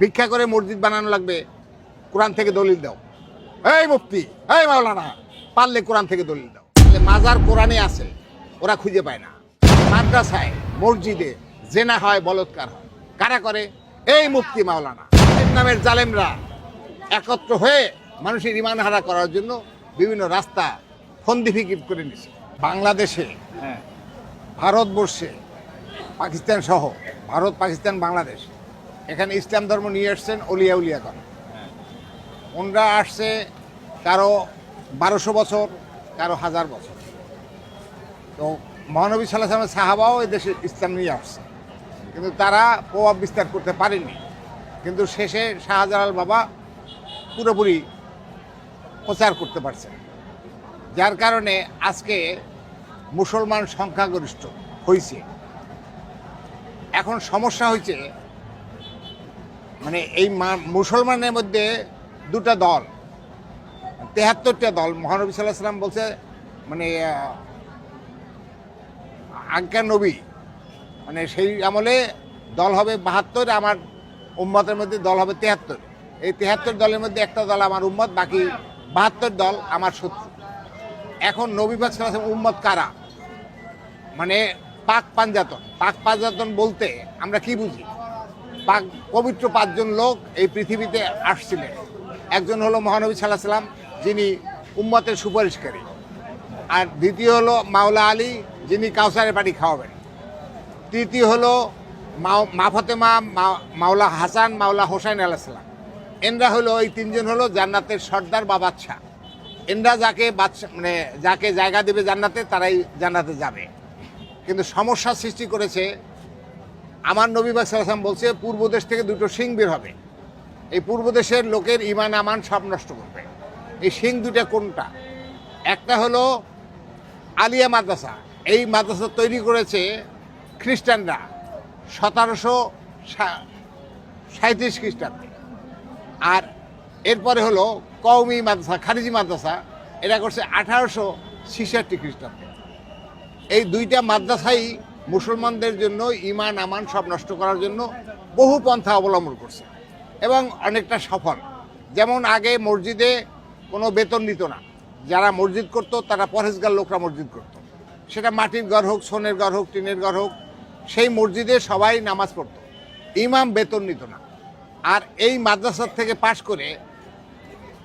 ভিক্ষা করে মসজিদ বানানো লাগবে, কোরআন থেকে দলিল দাও। এই মুফতি, এই মাওলানা, পারলে কোরআন থেকে দলিল দাও। মাজার কোরআনে আছে, ওরা খুঁজে পায় না। মাদ্রাসায় মসজিদে জেনা হয়, বলৎকার হয়, কারা করে? এই মুফতি মাওলানা নামের জালেমরা একত্র হয়ে মানুষের ইমান হারা করার জন্য বিভিন্ন রাস্তা ফন্দি ফিকির করে নিছে। বাংলাদেশে, ভারতবর্ষে, পাকিস্তান সহ, ভারত, পাকিস্তান, বাংলাদেশ, এখানে ইসলাম ধর্ম নিয়ে আসছেন অলিয়া উলিয়া করে। ওনরা আসছে কারো 1200 বছর, কারো 1000 বছর। তো মহানবী সাল্লাল্লাহু আলাইহি ওয়াসাল্লাম সাহাবাও এই দেশে ইসলাম নিয়ে আসছে, কিন্তু তারা প্রভাব বিস্তার করতে পারেনি। কিন্তু শেষে শাহজালাল বাবা পুরোপুরি প্রচার করতে পারছেন, যার কারণে আজকে মুসলমান সংখ্যাগরিষ্ঠ হয়েছে। এখন সমস্যা হয়েছে, মানে এই মুসলমানের মধ্যে দুটা দল, 73টা দল। মহানবী সাল্লাল্লাহু আলাইহি ওয়াসাল্লাম বলছে, মানে আজ্ঞা নবী, মানে সেই আমলে দল হবে 72, আমার উম্মতের মধ্যে দল হবে 73। এই 73 দলের মধ্যে একটা দল আমার উম্মত, বাকি 72 দল আমার শত্রু। এখন নবী পাক সাল্লাল্লাহু আলাইহি ওয়াসাল্লাম উম্মত কারা? মানে পাক পাঞ্জাতন। পাক পাঞ্জাতন বলতে আমরা কি বুঝি? পাক পবিত্র 5 জন লোক এই পৃথিবীতে আসছিলেন। একজন হলো মহানবী সাল্লাল্লাহু আলাইহি ওয়াসাল্লাম, যিনি উম্মতের সুপারিশকারী। আর দ্বিতীয় হলো মাওলা আলী, যিনি কাউসারের পানি খাওয়াবেন। তৃতীয় হলো মা ফাতেমা, মাওলা হাসান, মাওলা হোসেন আলাইহিস সালাম। এনরা হলো, এই 3 জন হলো জান্নাতের সর্দার বা বাদশা। এনরা যাকে বাদশা, মানে যাকে জায়গা দেবে জান্নাতে, তারাই জান্নাতে যাবে। কিন্তু সমস্যা সৃষ্টি করেছে, আমার নবী পাক সাল্লাল্লাহু আলাইহি ওয়াসাল্লাম বলছে পূর্ব দেশ থেকে 2টো সিং বের হবে। এই পূর্ব দেশের লোকের ইমান আমান সব নষ্ট করবে। এই সিং 2টা কোনটা? একটা হলো আলিয়া মাদ্রাসা। এই মাদ্রাসা তৈরি করেছে খ্রিস্টানরা 1737 খ্রিস্টাব্দে। আর এরপরে হলো কওমি মাদ্রাসা, খারিজি মাদ্রাসা, এটা করছে 1866 খ্রিস্টাব্দে। এই 2টা মাদ্রাসাই মুসলমানদের জন্য ইমান আমান সব নষ্ট করার জন্য বহু পন্থা অবলম্বন করছে এবং অনেকটা সফল। যেমন আগে মসজিদে কোনো বেতন নিত না, যারা মসজিদ করতো তারা পরহেজগার লোকরা মসজিদ করত। সেটা মাটির ঘর হোক, সোনের ঘর হোক, টিনের ঘর হোক, সেই মসজিদে সবাই নামাজ পড়ত, ইমাম বেতন নিত না। আর এই মাদ্রাসার থেকে পাশ করে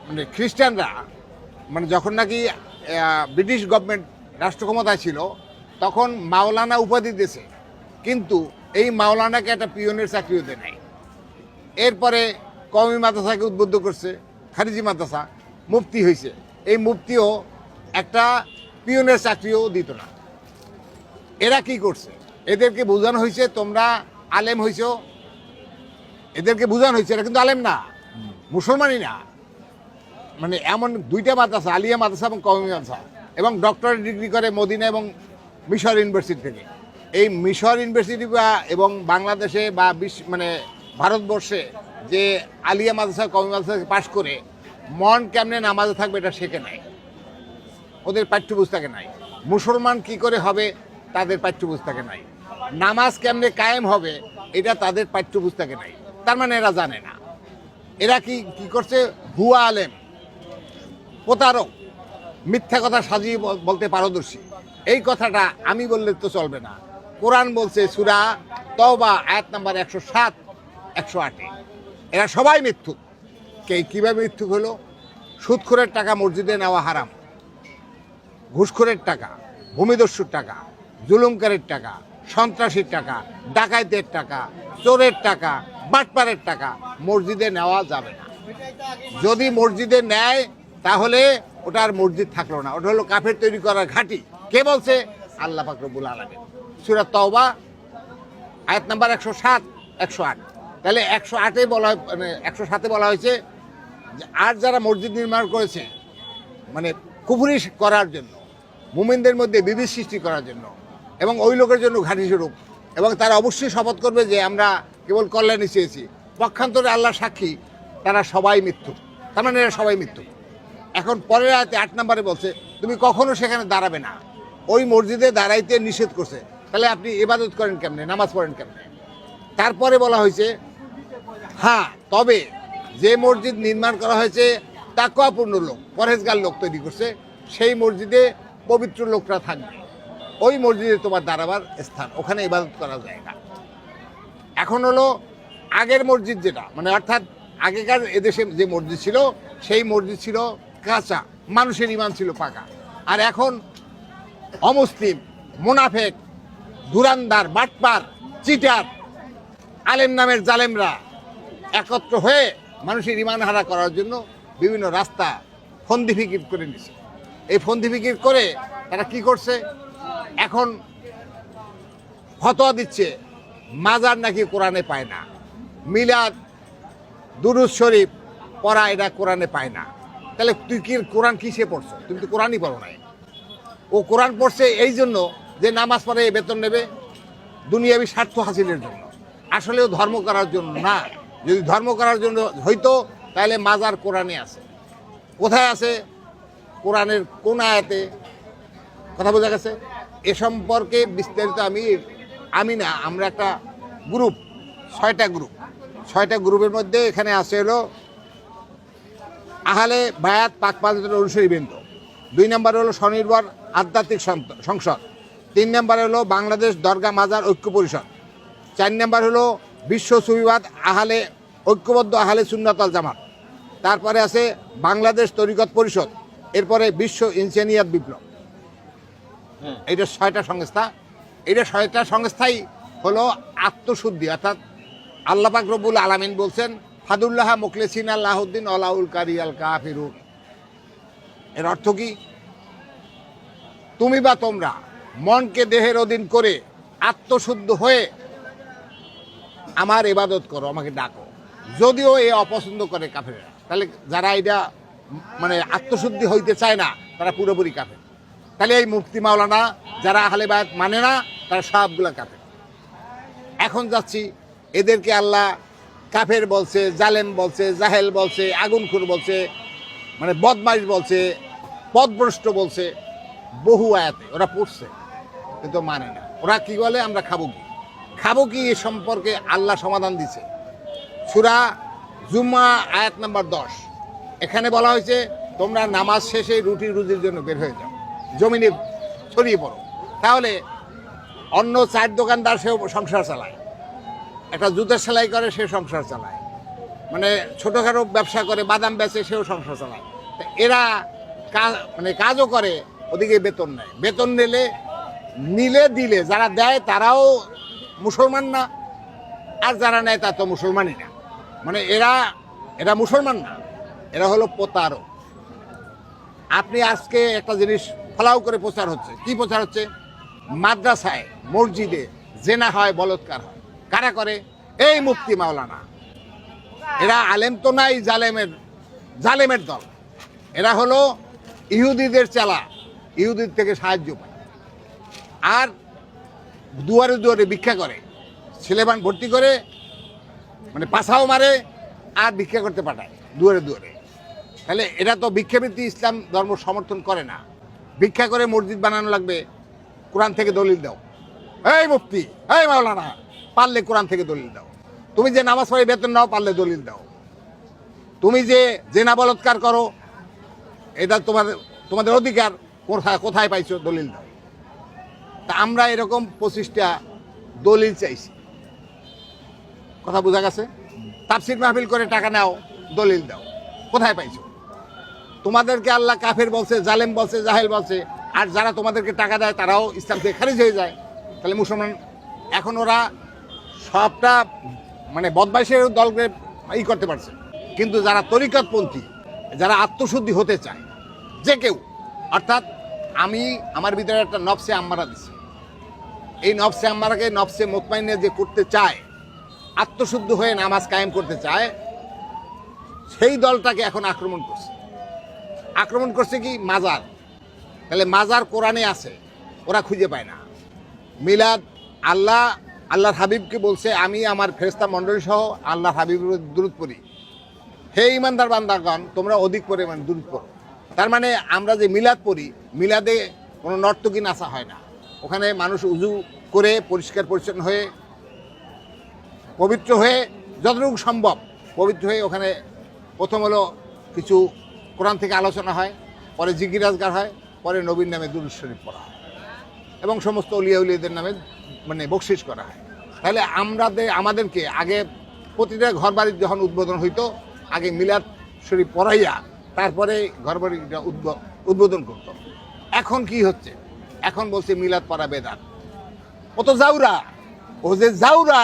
মানে খ্রিস্টানরা, মানে যখন নাকি ব্রিটিশ গভর্নমেন্ট রাষ্ট্র ক্ষমতায় ছিল, তখন মাওলানা উপাধি দিয়েছে, কিন্তু এই মাওলানাকে একটা পিয়নের চাকরিও দেয় নাই। এরপরে কওমি মাদ্রাসাকে উদ্বুদ্ধ করছে, খারিজি মাদ্রাসা, মুফতি হয়েছে। এই মুফতিও একটা পিয়নের চাকরিও দিত না। এরা কি করছে? এদেরকে বোঝানো হয়েছে তোমরা আলেম হয়েছ, এদেরকে বোঝানো হয়েছে এরা কিন্তু আলেম না, মুসলমানই না। মানে এমন 2টা মাদ্রাসা, আলিয়া মাদ্রাসা এবং কওমি মাদ্রাসা, এবং ডক্টরেট ডিগ্রি করে মদিনা এবং মিশর ইউনিভার্সিটি থেকে। এই মিশর ইউনিভার্সিটি বা এবং বাংলাদেশে বা মানে ভারতবর্ষে যে আলিয়া মাদ্রাসা, কওমি মাদ্রাসা পাশ করে মন কেমনে নামাজে থাকবে এটা শেখে নাই, ওদের পাঠ্যপুস্তকে নাই। মুসলমান কি করে হবে তাদের পাঠ্যপুস্তকে নাই। নামাজ কেমনে কায়েম হবে এটা তাদের পাঠ্যপুস্তকে নাই। তার মানে এরা জানে না। এরা কি কি করছে? ভুয়া আলেম, প্রতারক, মিথ্যা কথা সাজিয়ে বলতে পারদর্শী। এই কথাটা আমি বললে তো চলবে না। কোরআন বলছে সূরা তওবা আয়াত নাম্বার 107, 108, এরা সবাই মিথ্যুক। কীভাবে মিথ্যুক হলো? সুদখোরের টাকা মসজিদে নেওয়া হারাম, ঘুষখোরের টাকা, ভূমিদস্যুর টাকা, জুলুমকারের টাকা, সন্ত্রাসীর টাকা, ডাকাইতের টাকা, চোরের টাকা, বাটপারের টাকা মসজিদে নেওয়া যাবে না। যদি মসজিদে নেয় তাহলে ওটা আর মসজিদ থাকলো না, ওটা হলো কাফের তৈরি করার ঘাঁটি। কে বলছে? আল্লাহ পাক রব্বুল আলামিন। সূরা তওবা আয়াত নাম্বার 107, 108। তাহলে 108-এ বলা হয়, মানে 107-এ বলা হয়েছে আর যারা মসজিদ নির্মাণ করেছে মানে কুফরি করার জন্য, মুমিনদের মধ্যে বিভেদ সৃষ্টি করার জন্য এবং ওই লোকের জন্য ঘাঁটি স্বরূপ, এবং তারা অবশ্যই শপথ করবে যে আমরা কেবল কল্যাণই চেয়েছি, পক্ষান্তরে আল্লাহ সাক্ষী তারা সবাই মৃত্যু। তার মানে এরা সবাই মৃত্যু। এখন পরের আয়াতে 8 নম্বরে বলছে তুমি কখনো সেখানে দাঁড়াবে না, ওই মসজিদে দাঁড়াইতে নিষেধ করছে। তাহলে আপনি ইবাদত করেন কেমনে, নামাজ পড়েন কেমনে? তারপরে বলা হয়েছে হ্যাঁ তবে যে মসজিদ নির্মাণ করা হয়েছে তাকওয়াপূর্ণ লোক, পরহেজগার লোক তৈরি করছে, সেই মসজিদে পবিত্র লোকরা থাকবে, ওই মসজিদে তোমার দাঁড়াবার স্থান, ওখানে ইবাদত করা যায় না। এখন হলো আগের মসজিদ যেটা, মানে অর্থাৎ আগেকার এদেশে যে মসজিদ ছিল সেই মসজিদ ছিল কাঁচা, মানুষের ইমান ছিল পাকা। আর এখন অমুসলিম, মুনাফেক, দুরান্দার, বাটপার, চিটার, আলেম নামের জালেমরা একত্র হয়ে মানুষের ইমান হারা করার জন্য বিভিন্ন রাস্তা ফন্দি ফিকির করে নিছে। এই ফন্দি ফিকির করে তারা কি করছে, এখন ফতোয়া দিচ্ছে মাজার নাকি কোরআনে পায় না, মিলাদ, দুরুদ শরীফ পড়া এটা কোরআনে পায় না। তাহলে তুই কি কোরআন কিসে পড়ছো? তুমি তো কোরআনই পড়ো নাই। ও কোরআন পড়ছে এই জন্য যে নামাজ পড়ে বেতন নেবে, দুনিয়াবি স্বার্থ হাসিলের জন্য, আসলেও ধর্ম করার জন্য না। যদি ধর্ম করার জন্য হইতো তাহলে মাজার কোরআনে আছে। কোথায় আছে? কোরআনের কোন আয়াতে? কথা বোঝা গেছে? এ সম্পর্কে বিস্তারিত আমরা একটা গ্রুপ, 6টা গ্রুপের মধ্যে এখানে আছে হলো আহলে বায়াত পাক পাঞ্জাতের অনুসারীবৃন্দ, 2 নম্বর হলো স্বনির্ভর আধ্যাত্মিক সংসদ, 3 নম্বর হলো বাংলাদেশ দরগা মাজার ঐক্য পরিষদ, 4 নম্বর হলো বিশ্ব সুফিবাদ ঐক্যবদ্ধ আহলে সুন্নাত ওয়াল জামাত, তারপরে আছে বাংলাদেশ তরিকত পরিষদ, এরপরে বিশ্ব ইনসানিয়াত বিপ্লব। এইটা 6টা সংস্থা। এইটা 6টা সংস্থাই হলো আত্মশুদ্ধি, অর্থাৎ আল্লাহ পাক রব্বুল আলামিন বলছেন ফাদুল্লাহ মুখলিসিন আল্লাহুদ্দিন আলাউল কারি আল কাফিরুন। এর অর্থ কি? তুমি বা তোমরা মনকে দেহের অধীন করে আত্মশুদ্ধ হয়ে আমার ইবাদত করো, আমাকে ডাকো। যদিও এ অপছন্দ করে কাফেররা, তাহলে যারা এটা মানে আত্মশুদ্ধি হইতে চায় না তারা পুরোপুরি কাফের। তাহলে এই মুফতি মাওলানা যারা আহলে বায়াত মানে না তারা সবগুলা কাফের। এখন যাচ্ছি এদেরকে আল্লাহ কাফের বলছে, জালেম বলছে, জাহেল বলছে, আগুনখোর বলছে, মানে বদমাইশ বলছে, পথভ্রষ্ট বলছে, বহু আয়াতে ওরা পড়ছে কিন্তু মানে না। ওরা কি বলে? আমরা খাবো কি এ সম্পর্কে আল্লাহ সমাধান দিছে। সূরা জুমা আয়াত নাম্বার 10, এখানে বলা হয়েছে তোমরা নামাজ শেষে রুটি রুজির জন্য বের হয়ে যাও, জমিনে ছড়িয়ে পড়ো। তাহলে অন্য 4 দোকানদার সেও সংসার চালায়, একটা জুতার সেলাই করে সে সংসার চালায়, মানে ছোটোখাটো ব্যবসা করে, বাদাম বেচে সেও সংসার চালায়। এরা কাজও করে, ওদিকে বেতন নেয়। বেতন দিলে যারা দেয় তারাও মুসলমান না, আর যারা নেয় তা তো মুসলমানই না। মানে এরা মুসলমান না, এরা হলো প্রতারক। আপনি আজকে একটা জিনিস ফলাও করে প্রচার হচ্ছে, কি প্রচার হচ্ছে? মাদ্রাসায়, মসজিদে জেনা হয়, বলৎকার হয়। কারা করে? এই মুফতি মাওলানা। এরা আলেম তো নাই, জালেমের দল। এরা হলো ইহুদিদের চেলা, ইহুদির থেকে সাহায্য পায়, আর দুয়ারে দুয়ারে ভিক্ষা করে, ছেলেমান ভর্তি করে, মানে পাছাও মারে আর ভিক্ষা করতে পাঠায় দুয়ারে দুয়ারে। তাহলে এরা তো ভিক্ষাবৃত্তি ইসলাম ধর্ম সমর্থন করে না। ভিক্ষা করে মসজিদ বানানো লাগবে, কোরআন থেকে দলিল দাও। এই মুফতি, এই মাওলানা, পারলে কোরআন থেকে দলিল দাও। তুমি যে নামাজ পড়ে বেতন নাও, পারলে দলিল দাও। তুমি যে জেনা বলৎকার করো, এটা তোমাদের অধিকার, কোথায় পাইছো? দলিল দাও। তা আমরা এরকম 25টা দলিল চাইছি। কথা বোঝা গেছে? তাফসির মাহফিল করে টাকা নাও, দলিল দাও। কোথায় পাইছো? তোমাদেরকে আল্লাহ কাফের বলছে, জালেম বলছে, জাহেল বলছে, আর যারা তোমাদেরকে টাকা দেয় তারাও ইসলাম থেকে খারিজ হয়ে যায়। তাহলে মুসলমান এখন ওরা সবটা মানে বদমাইশের দলকে করতে পারছে। কিন্তু যারা তরিকতপন্থী, যারা আত্মশুদ্ধি হতে চায়, যে কেউ, অর্থাৎ আমার ভিতরে একটা নফসে আম্মারা দিছে, এই নফসে আম্মারাকে নফসে মুতমাইন্না যে করতে চায়, আত্মশুদ্ধ হয়ে নামাজ কায়েম করতে চায়, সেই দলটাকে এখন আক্রমণ করছে কি? মাজার। তাহলে মাজার কোরআনে আছে, ওরা খুঁজে পায় না। মিলাদ, আল্লাহর হাবিবকে বলছে আমি আমার ফেরেশতা মণ্ডলী সহ আল্লাহর হাবিবের দুরূদ পড়ি। হে ইমানদার বান্দাগণ, তোমরা অধিক পরিমাণ দুরূদ পড়ো। তার মানে আমরা যে মিলাদ পড়ি, মিলাদে কোনো নর্তকী নাচা হয় না। ওখানে মানুষ উজু করে পরিষ্কার পরিচ্ছন্ন হয়ে পবিত্র হয়ে যতটুকু সম্ভব পবিত্র হয়ে ওখানে প্রথম হলো কিছু কোরআন থেকে আলোচনা হয়, পরে জিকির আজগার হয়, পরে নবীর নামে দুরূদ শরীফ পড়া হয় এবং সমস্ত অলিয়া উলিয়াদের নামে মানে বকশিস করা হয়। তাহলে আমাদেরকে আগে প্রতিটা ঘর বাড়ির যখন উদ্বোধন হইতো আগে মিলাদ শরীফ পড়াইয়া তারপরে ঘর বাড়িটা উদ্বোধন করতো। এখন কি হচ্ছে? এখন বলছে মিলাদ পড়া বেদাত। ও তো জাউরা, ও যে জাউরা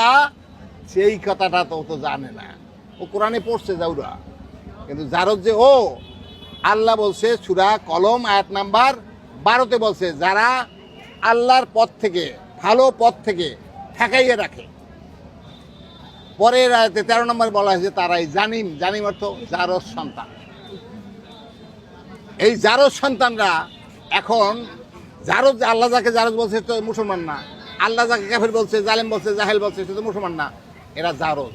সেই কথাটা তো ও তো জানে না। ও কোরআনে পড়ছে জাউরা, কিন্তু জারদ যে ও, আল্লাহ বলছে সূরা কলম আয়াত নাম্বার 12-তে বলছে যারা আল্লাহর পথ থেকে ভালো পথ থেকে ঠেকাইয়ে রাখে। পরের আয়াতে 13 নম্বর বলা হয়েছে তারাই জানিম অর্থ জারদ সন্তান। এই জারদ সন্তানরা এখন জারদ, আল্লাহ যাকে জারদ বলছে তো মুসলমান না, আল্লাহ যাকে কাফের বলছে, জালেম বলছে, জাহেল বলছে সে তো মুসলমান না, এরা জারদ।